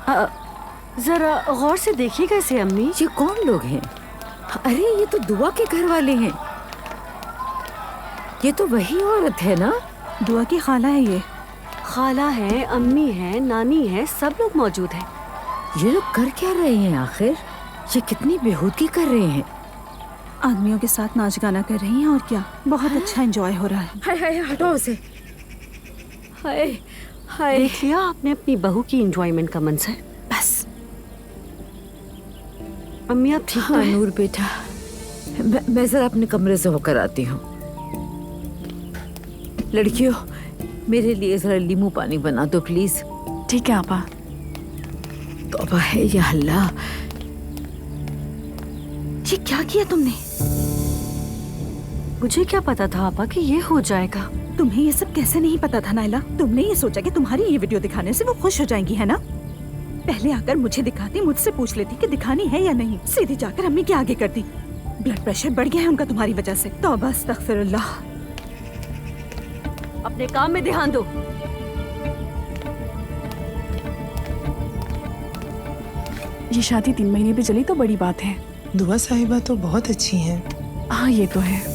जरा गौर से देखिएगा इसे अम्मी। ये कौन लोग हैं? अरे ये तो दुआ के घर वाले हैं। ये तो वही औरत है ना? दुआ की खाला है ये। खाला है, अम्मी है, नानी है, सब लोग मौजूद हैं। ये लोग कर क्या रहे हैं आखिर? ये कितनी बेहूदगी कर रहे हैं। आदमियों के साथ नाच गाना कर रही हैं और क्या, बहुत अच्छा एंजॉय हो रहा है। हाय हाय हटाओ उसे। हाय हाय, देख लिया आपने अपनी बहू की एंजॉयमेंट का मंजर। बस अम्मी आप ठीक तो हाँ हैं? नूर बेटा, मैं जरा अपने कमरे से होकर आती हूँ। लड़कियों, मेरे लिए जरा नींबू पानी बना दो प्लीज। ठीक है आपा। तौबा है या अल्लाह, ये क्या किया तुमने? मुझे क्या पता था आपा कि ये हो जाएगा। तुम्हें ये सब कैसे नहीं पता था नायला? तुमने ये सोचा कि तुम्हारी ये वीडियो दिखाने से वो खुश हो जाएंगी, है ना? पहले आकर मुझे दिखाती, मुझसे पूछ लेती कि दिखानी है या नहीं। सीधी जाकर अम्मी के आगे करती। ब्लड प्रेशर बढ़ गया है उनका तुम्हारी वजह से। तौबा अस्तगफिरुल्लाह। अपने काम में ध्यान दो। ये शादी 3 महीने पे चली तो बड़ी बात है। दुआ साहिबा तो बहुत अच्छी हैं। हाँ ये तो है।